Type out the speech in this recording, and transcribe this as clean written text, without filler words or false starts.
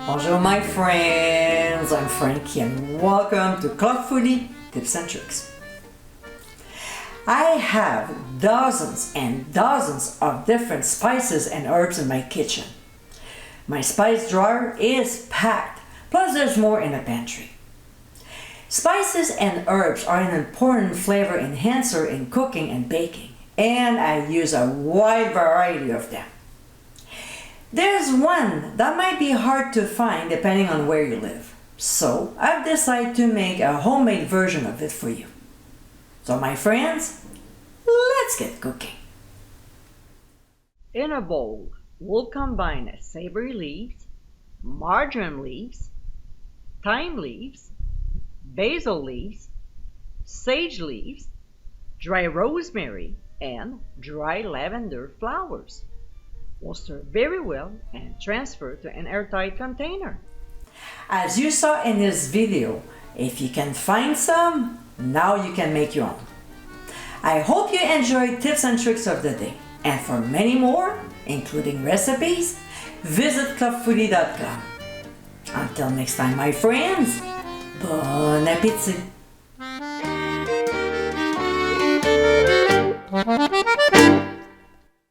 Bonjour my friends, I'm Frankie and welcome to Club Foodie Tips and Tricks. I have dozens and dozens of different spices and herbs in my kitchen. My spice drawer is packed, plus there's more in the pantry. Spices and herbs are an important flavor enhancer in cooking and baking, and I use a wide variety of them. There's one that might be hard to find depending on where you live, so I've decided to make a homemade version of it for you. So my friends, let's get cooking. In a bowl, we'll combine savory leaves, marjoram leaves, thyme leaves, basil leaves, sage leaves, dry rosemary, and dry lavender flowers. Will stir very well and transfer to an airtight container. As you saw in this video, if you can find some, now you can make your own. I hope you enjoyed tips and tricks of the day, and for many more, including recipes, visit clubfoodie.com. Until next time, my friends, bon appétit!